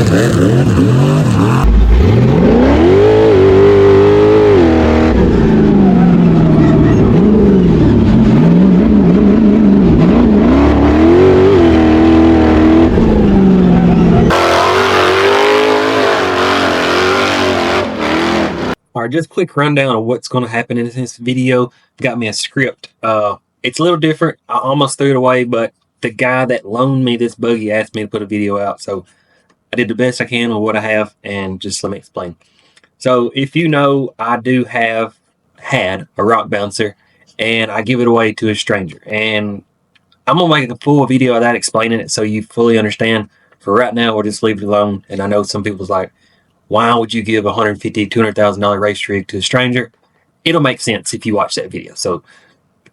Alright, just a quick rundown of what's going to happen in this video. Got me a script. It's a little different. I almost threw it away, but the guy that loaned me this buggy asked me to put a video out, so I did the best I can with what I have, and just let me explain. So if you know, I do had a rock bouncer, and I give it away to a stranger, and I'm going to make a full video of that explaining it so you fully understand. For right now, we'll just leave it alone, and I know some people's like, why would you give $150,000, $200,000 race rig to a stranger? It'll make sense if you watch that video. So,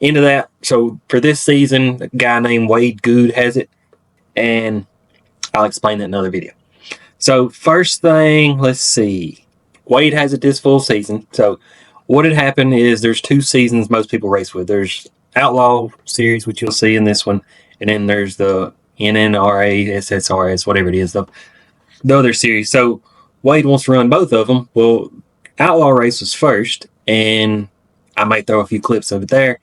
into that. So, for this season, a guy named Wade Good has it, and I'll explain that in another video. So, first thing, let's see. Wade has it this full season. So, what had happened is there's two seasons most people race with. There's Outlaw Series, which you'll see in this one, and then there's the NNRA, SSRS, whatever it is, the other series. So, Wade wants to run both of them. Well, Outlaw Race was first, and I might throw a few clips of it there.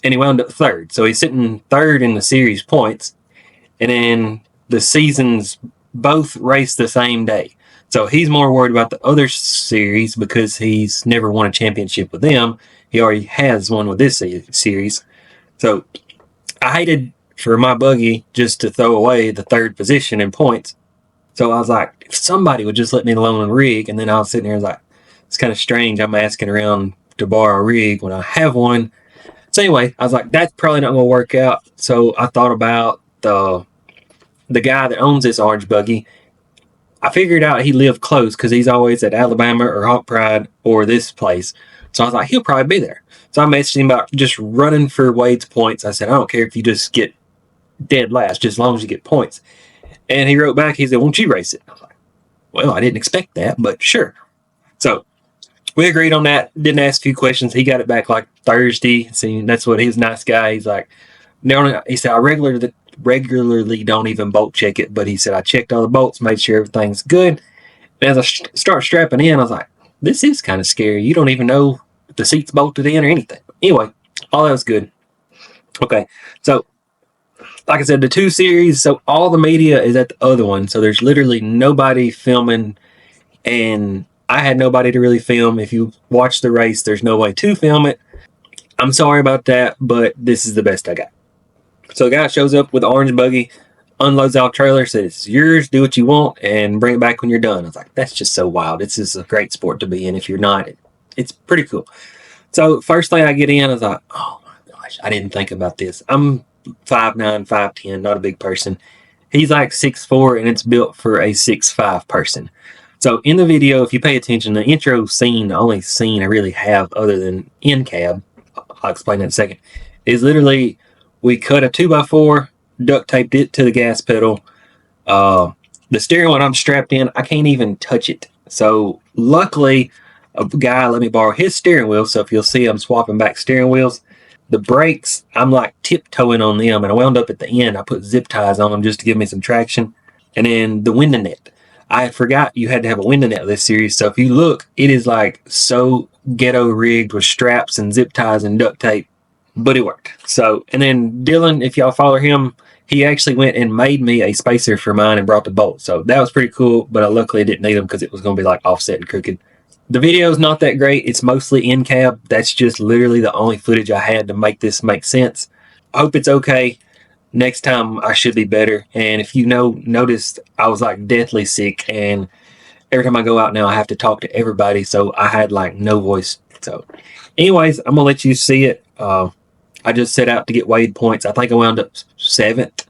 And he wound up third. So he's sitting third in the series points. And then the seasons both race the same day. So he's more worried about the other series because he's never won a championship with them. He already has one with this series. So I hated for my buggy just to throw away the third position in points. So I was like, if somebody would just let me loan a rig. And then I was sitting here like, it's kind of strange. I'm asking around to borrow a rig when I have one. So anyway, I was like, that's probably not going to work out. So I thought about the guy that owns this orange buggy. I figured out he lived close because he's always at Alabama or Hawk Pride or this place. So I was like, he'll probably be there. So I messaged him about just running for Wade's points. I said, I don't care if you just get dead last, just as long as you get points. And he wrote back, he said, won't you race it? I was like, well, I didn't expect that, but sure. So we agreed on that. Didn't ask a few questions. He got it back like Thursday. See, that's what he's a nice guy. He's like, no, he said, I regularly don't even bolt check it, but he said I checked all the bolts, made sure everything's good. And as I start strapping in, I was like, this is kind of scary. You don't even know if the seat's bolted in or anything. Anyway, all that was good. Okay, so like I said, the two series, so all the media is at the other one. So there's literally nobody filming, and I had nobody to really film. If you watch the race, there's no way to film it. I'm sorry about that, but this is the best I got. So the guy shows up with an orange buggy, unloads our trailer, says, it's yours, do what you want, and bring it back when you're done. I was like, that's just so wild. This is a great sport to be in. If you're not, it's pretty cool. So first thing I get in, I was like, oh my gosh, I didn't think about this. I'm 5'9", 5'10", not a big person. He's like 6'4", and it's built for a 6'5" person. So in the video, if you pay attention, the intro scene, the only scene I really have other than in cab, I'll explain that in a second, is literally we cut a 2x4, duct taped it to the gas pedal. The steering wheel I'm strapped in, I can't even touch it. So luckily, a guy let me borrow his steering wheel. So if you'll see, I'm swapping back steering wheels. The brakes, I'm like tiptoeing on them, and I wound up at the end. I put zip ties on them just to give me some traction. And then the window net. I forgot you had to have a window net this series. So if you look, it is like so ghetto rigged with straps and zip ties and duct tape, but it worked. So, and then Dylan, if y'all follow him, he actually went and made me a spacer for mine and brought the bolt. So that was pretty cool, but I luckily didn't need them because it was going to be like offset and crooked. The video is not that great. It's mostly in cab. That's just literally the only footage I had to make this make sense. I hope it's okay. Next time I should be better. And if you noticed, I was like deathly sick, and every time I go out now I have to talk to everybody, so I had like no voice. So anyways, I'm gonna let you see it. I I just set out to get weighed points. I think I wound up 7th.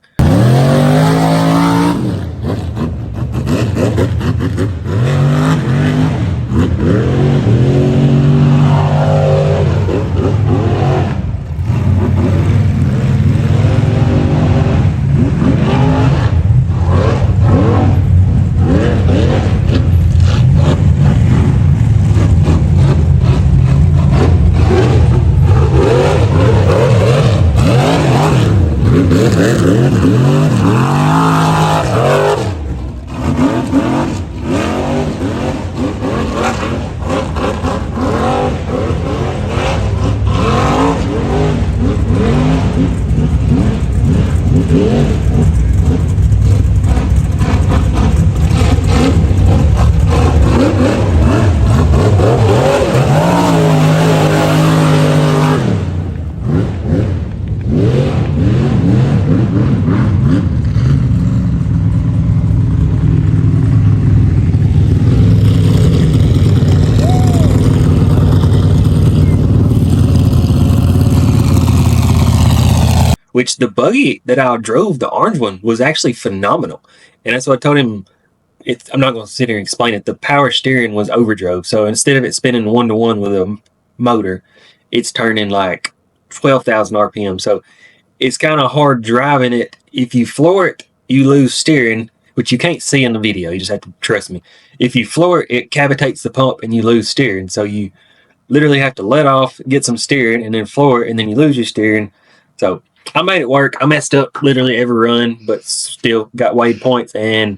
Which the buggy that I drove, the orange one, was actually phenomenal. And that's what I told him. I'm not going to sit here and explain it. The power steering was overdrove. So instead of it spinning 1-to-1 with a motor, it's turning like 12,000 RPM. So it's kind of hard driving it. If you floor it, you lose steering, which you can't see in the video. You just have to trust me. If you floor it, it cavitates the pump and you lose steering. So you literally have to let off, get some steering, and then floor it, and then you lose your steering. So I made it work. I messed up literally every run, but still got weighed points, and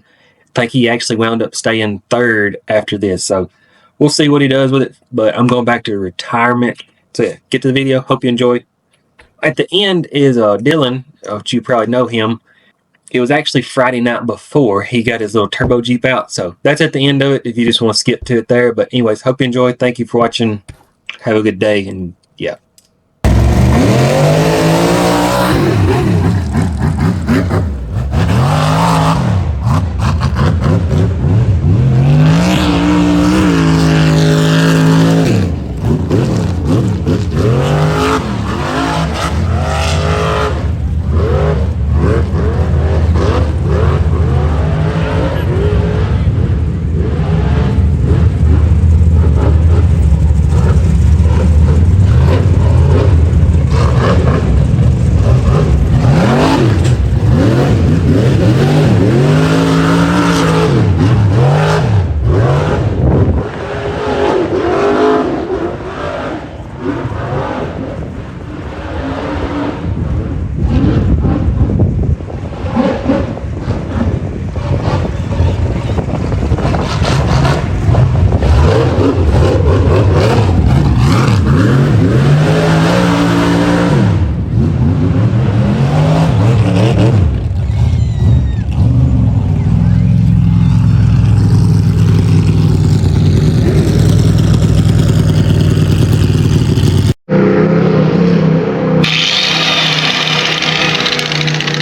I think he actually wound up staying 3rd after this. So we'll see what he does with it, but I'm going back to retirement. So yeah, get to the video. Hope you enjoyed. At the end is Dylan, which you probably know him. It was actually Friday night before he got his little turbo Jeep out. So that's at the end of it if you just want to skip to it there. But anyways, hope you enjoyed. Thank you for watching. Have a good day, and yeah.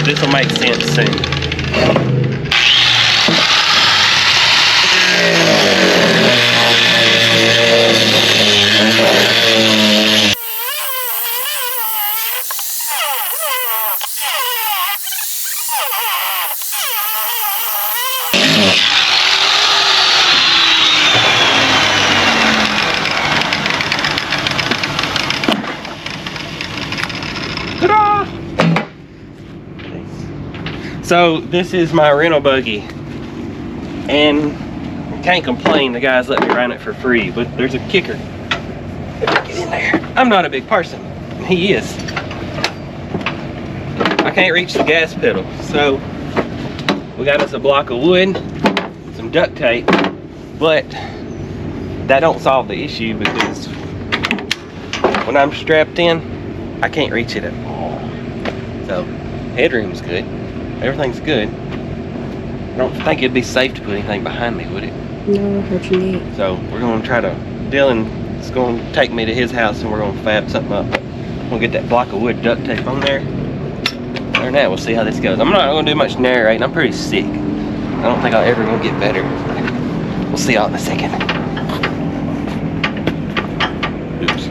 This will make sense soon. Ta-da! So this is my rental buggy, and I can't complain, the guys let me run it for free, but there's a kicker. Get in there. I'm not a big person. He is. I can't reach the gas pedal, so we got us a block of wood, some duct tape, but that don't solve the issue because when I'm strapped in, I can't reach it at all. So headroom's good. Everything's good. I don't think it'd be safe to put anything behind me, would it? No, hurt your knee. So we're gonna try to, Dylan's gonna take me to his house and we're gonna fab something up. We'll get that block of wood duct tape on there. Other than that, we'll see how this goes. I'm not gonna do much narrating. I'm pretty sick. I don't think I'll ever gonna get better. We'll see y'all in a second. Oops.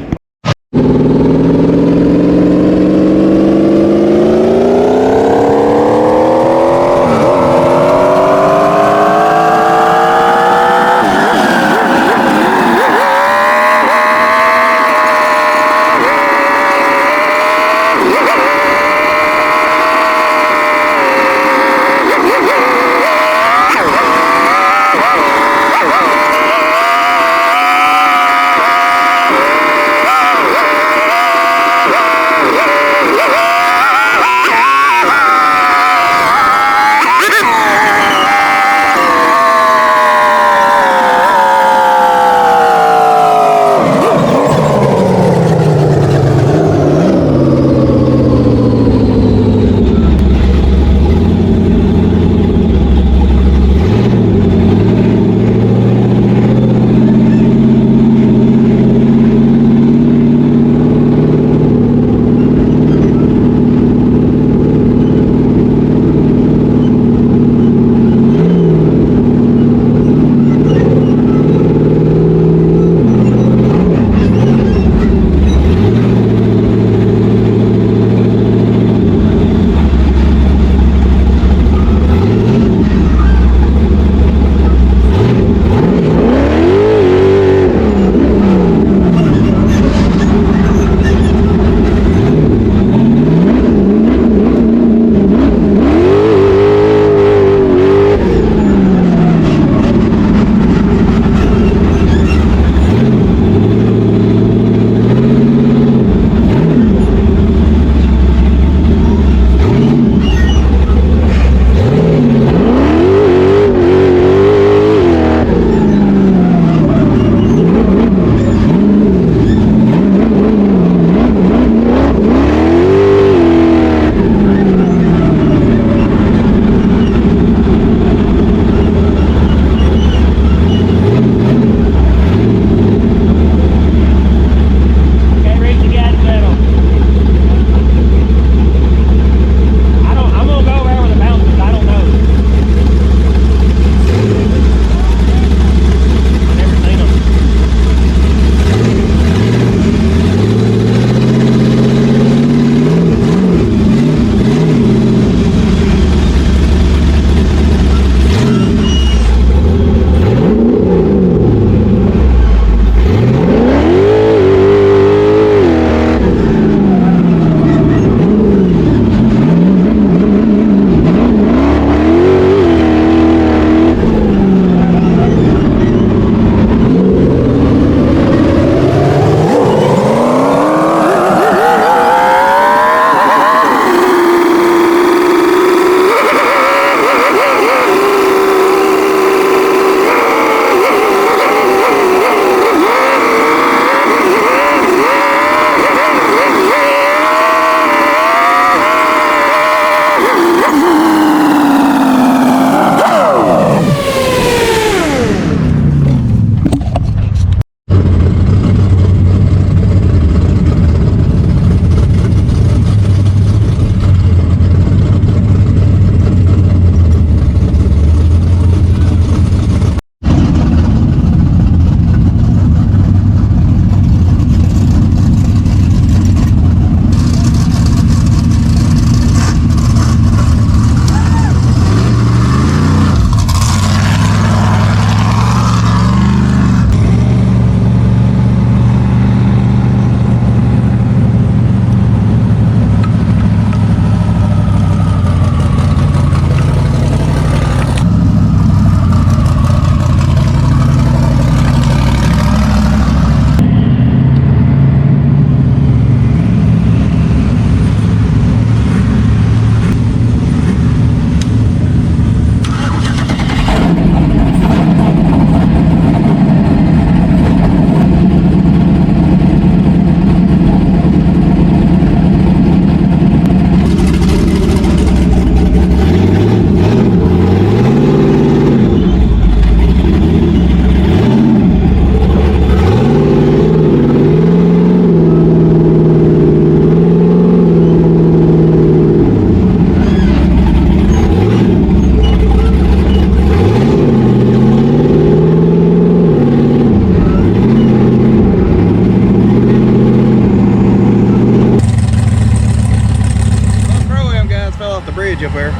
bridge up there.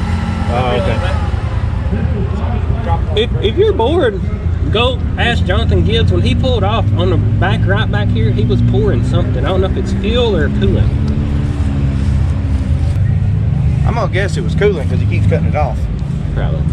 Oh, okay. If you're bored, go ask Jonathan Gibbs. When he pulled off on the back right back here, he was pouring something. I don't know if it's fuel or coolant. I'm gonna guess it was cooling because he keeps cutting it off. Probably.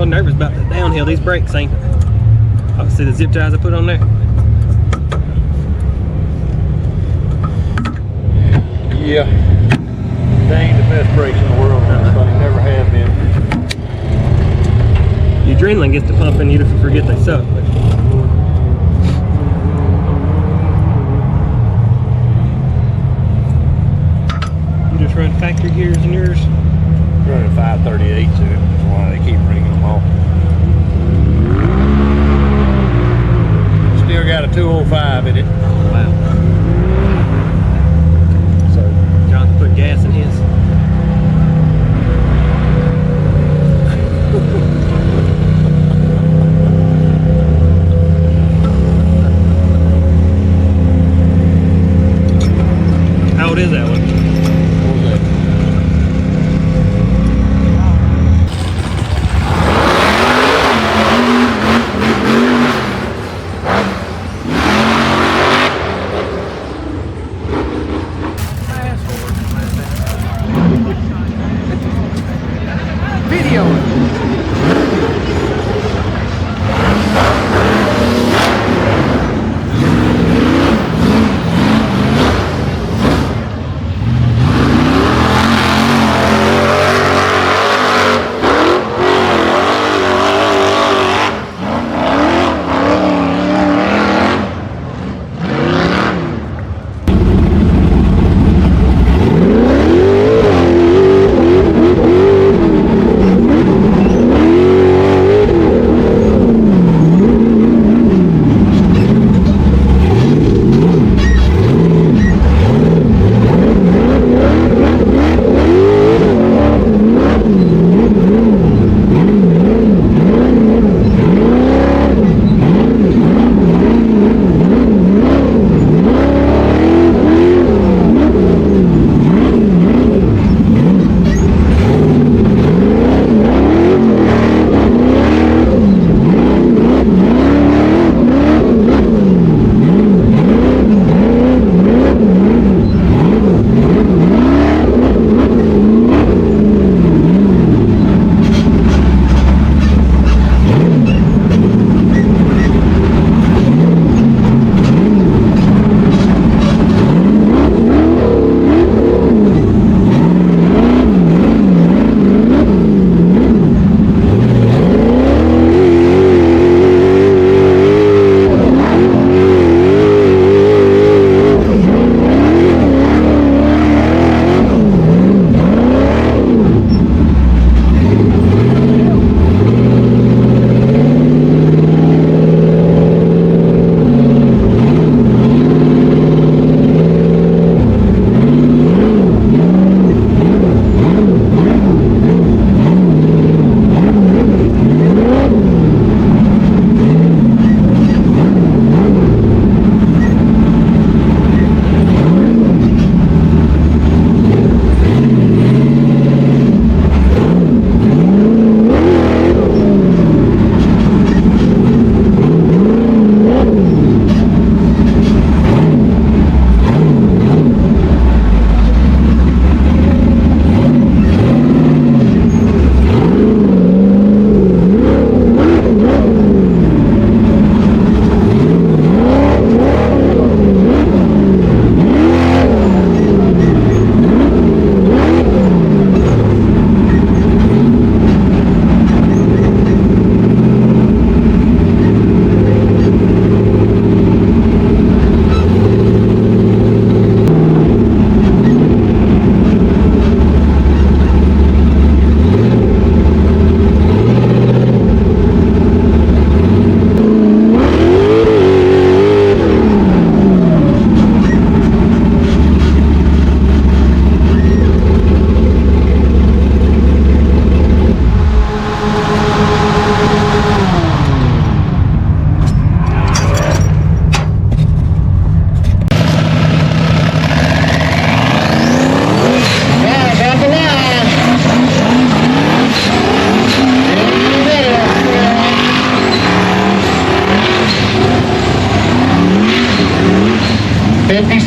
nervous about the downhill. These brakes ain't. Oh, see the zip ties I put on there? Yeah. They ain't the best brakes in the world on this thing. Never have been. The adrenaline gets to pumping, you forget they suck. But you just run factory gears in yours? Running 538 to it. That's why they keep bringing them off. Still got a 205 in it. Wow. So John's putting gas in his. How old is that one? What was that? Video.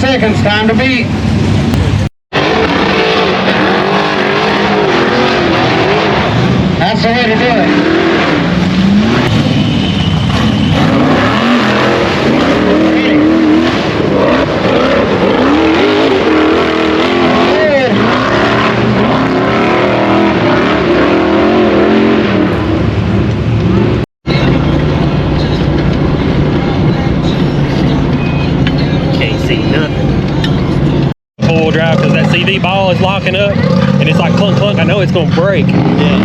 seconds, time to beat. That's the way to do it. drive because that CV ball is locking up and it's like clunk clunk. I know it's gonna break. Yeah.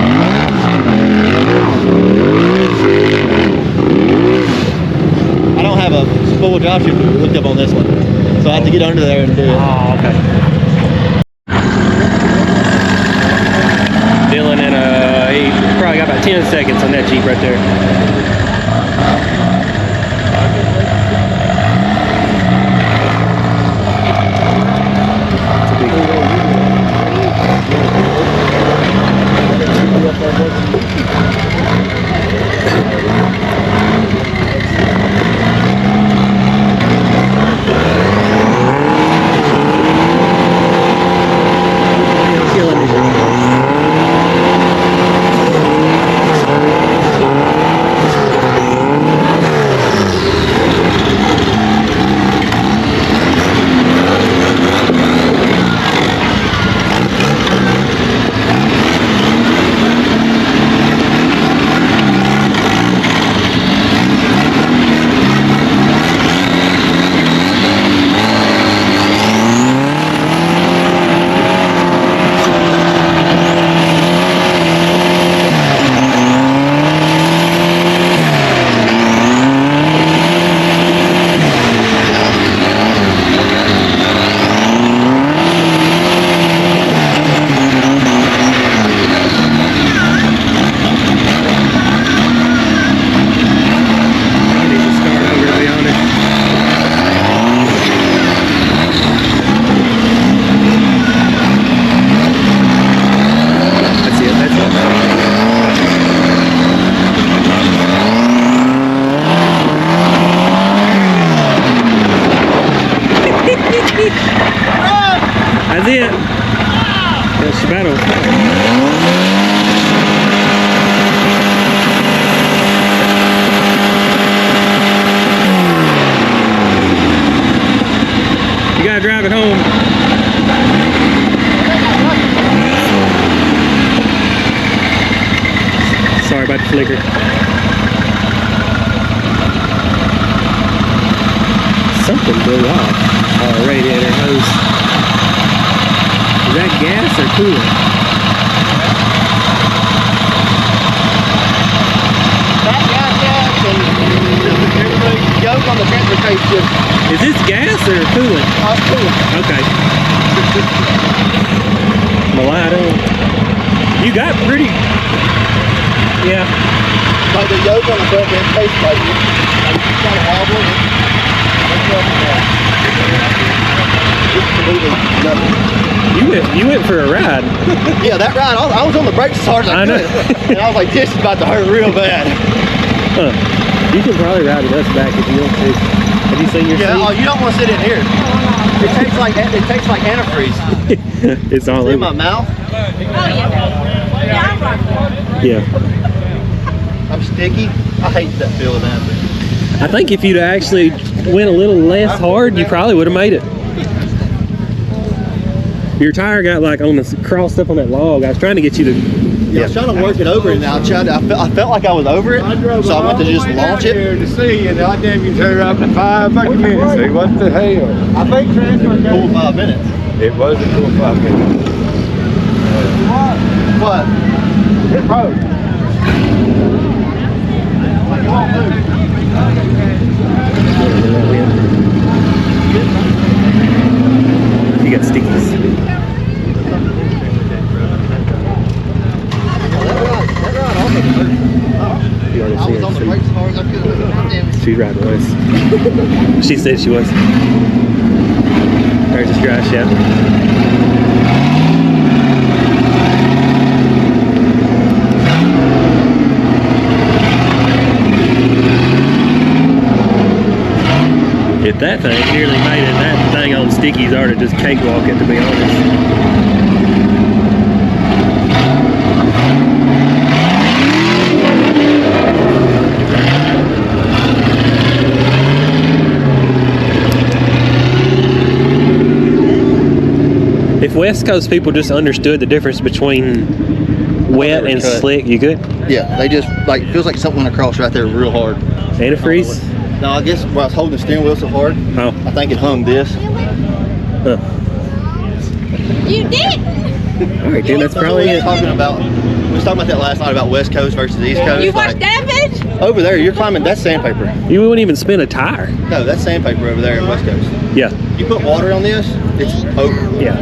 I don't have a full drop shifter hooked up on this one, so I have to get under there and do it. Oh, okay. Dylan and he probably got about 10 seconds on that Jeep right there. That's it. That's the battle. You gotta drive it home. Sorry about the flicker. Something blew off. Oh, radiator hose. Is that gas or coolant? That gas and the yoke on the transfer case just... Is this gas or coolant? Oh, it's coolant. Okay. Mulatto. You got pretty... Yeah. Like the yoke on the front end case plate, like kind of wobble. You went for a ride. Yeah, that ride, I was on the brakes as hard as I could. And I was like, this is about to hurt real bad. Huh. You can probably ride with us back if you want to. Have you seen your seat? Oh, you don't want to sit in here. It tastes like antifreeze. It's all in over my mouth. Yeah. I'm sticky. I hate that feeling after. I think if you'd actually went a little less hard, you probably would have made it. Your tire got like on the crossed up on that log. I was trying to get you to. Yeah, I was trying to work it over, and I felt like I was over it, so I went to just launch it. To see, and I damn you turned up in 5 fucking minutes. Say, what the hell? I think transfer cool 5 minutes. It was a cool 5 minutes. What? It broke. You got stickies. You already I was on the brakes as hard as I could. She's riding with us. She said she was. There's this dry shaft. If that thing nearly made it, that thing on stickies ought to just cakewalk it, to be honest. If West Coast people just understood the difference between wet and slick, you could? Yeah, they just, like, feels like something went across right there real hard. Antifreeze? No, I guess when I was holding the steering wheel so hard, Oh. I think it hung this. Huh. You did. All right, then that's We probably was it. talking about that last night about West Coast versus East Coast. You watched like, that bitch? over there, you're climbing. That's sandpaper. You wouldn't even spin a tire. No, that's sandpaper over there in West Coast. Yeah, You put water on this, it's over. yeah.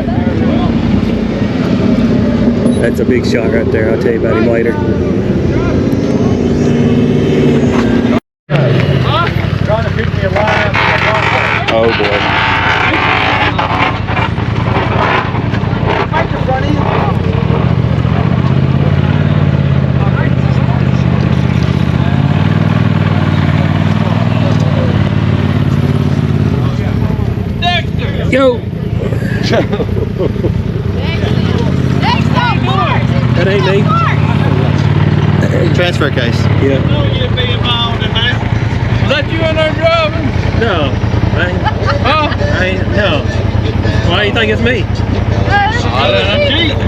That's a big shot right there. I'll tell you about him later. Trying to pick me a line up. Oh boy. Yo, that ain't me. Transfer case. Yeah. You be involved in that. Is that you in there driving? No, I ain't, no. Why do you think it's me? I didn't cheat, man.